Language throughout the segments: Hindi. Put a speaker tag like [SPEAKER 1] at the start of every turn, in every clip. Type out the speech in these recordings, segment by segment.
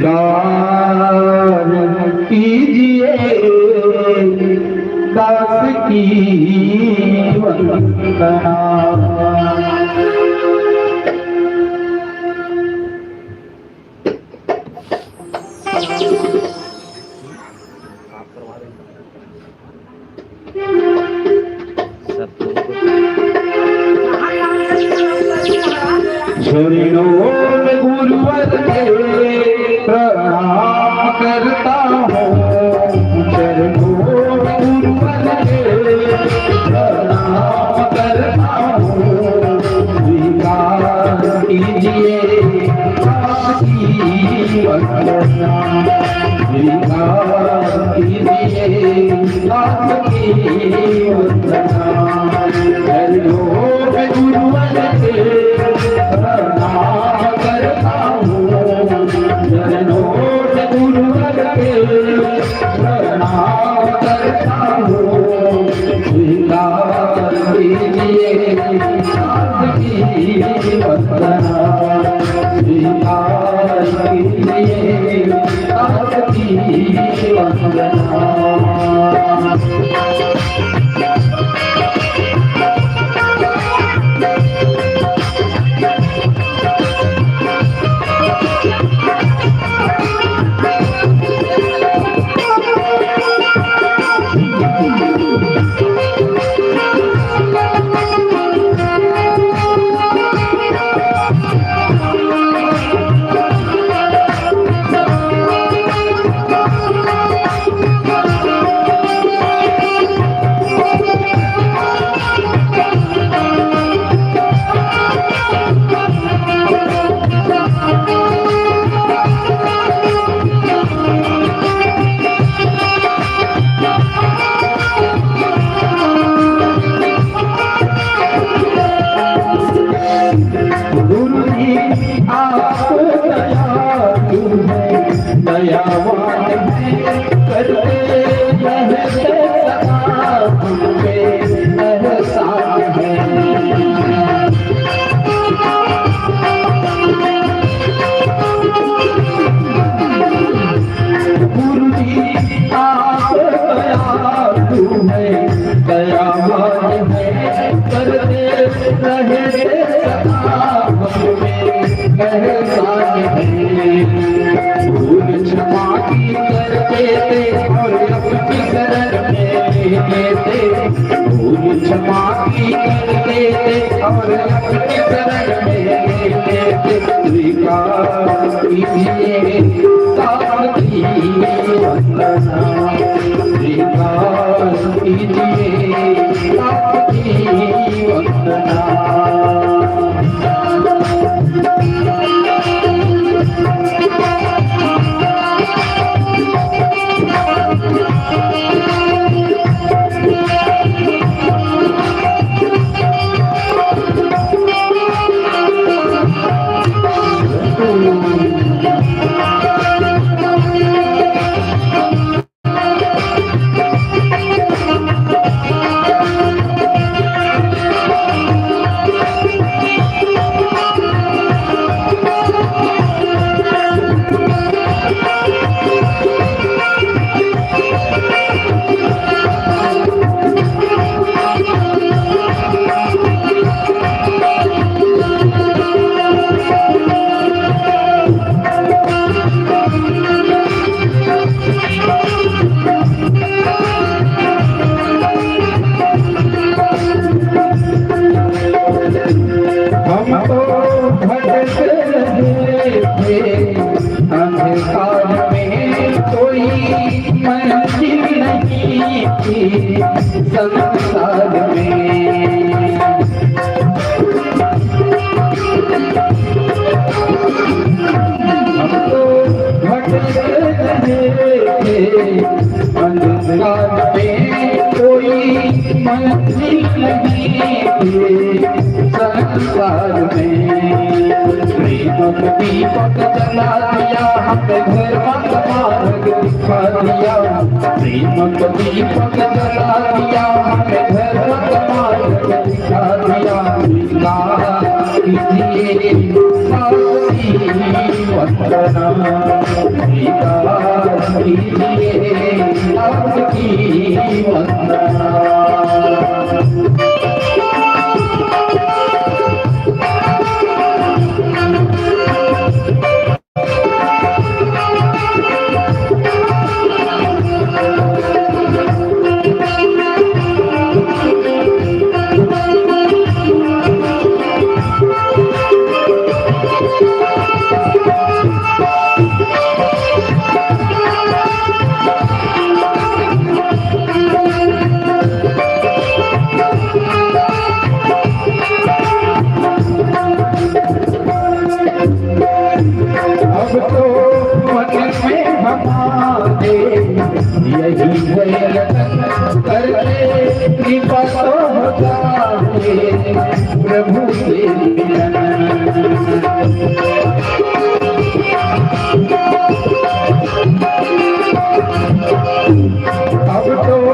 [SPEAKER 1] स्वीकार कीजिए दास की वंदना। शरणों में गुरुवर के प्रणाम करता हूँ, शरणों में गुरुवर के प्रणाम करता हूँ। स्वीकार कीजिए आपकी वंदना, स्वीकार कीजिए आपकी वंदना। शरणों में गुरुवर के प्रणाम करता हूँ, शरणों से गुरुवर के प्रणाम करता हूँ। स्वीकार कीजिए आपकी वंदना, स्वीकार कीजिए आपकी वंदना। भूल क्षमा की करते थे और अपनी शरण में लेते थे, भूल क्षमा की करते थे और अपनी शरण में लेते थे। स्वीकार कीजिए आपकी वंदना, स्वीकार कीजिए आपकी वंदना। अंधकार में कोई मंजिल नहीं थी संसार में, हम तो भटके रहे थे। अंधकार में कोई मंजिल नहीं थी संसार में। प्रेम दीपक जला दिया हमें घर मार्ग दिखा दिया, प्रेम दीपक जला दिया हमें घर मार्ग दिखा दिया। कीजिए आपकी वंदना स्वीकार कीजिए आपकी वंदना यही है करके कृपा तो हो जाए प्रभु अब तो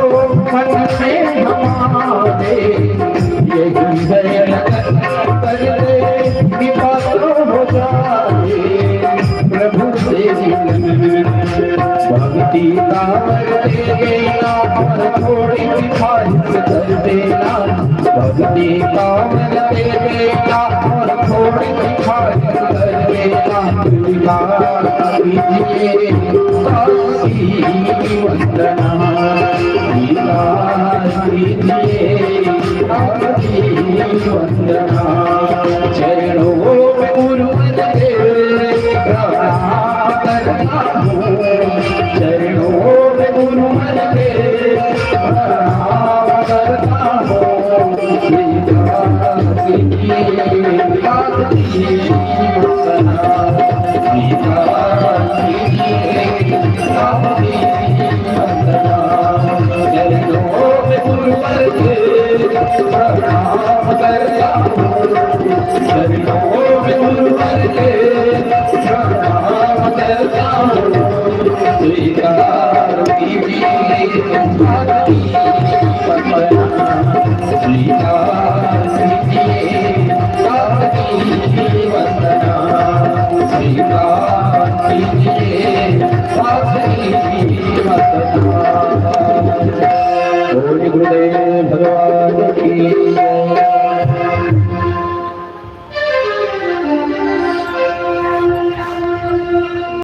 [SPEAKER 1] मन में हमारे यही है करके कृपा तो हो जाए प्रभु भक्ति कांवर देना और थोड़ी सिफारिश कर देना भक्ति कांवर देना और थोड़ी सिफारिश कर देना स्वीकार कीजिए आपकी वंदना स्वीकार कीजिए आपकी वंदना चरणों में गुरुवर प्रणाम करता हूँ चरणों में गुरुवर प्रणाम करता हूँ स्वीकार कीजिए आपकी वंदना स्वीकार कीजिए आपकी वंदना चरणों में गुरुवर प्रणाम करता हूँ चरणों में गुरुवर प्रणाम करता हूँ स्वीकार कीजिए आपकी वंदना स्वीकार कीजिए आपकी वंदना स्वीकार कीजिए आपकी वंदना। गुरुदेव भगवान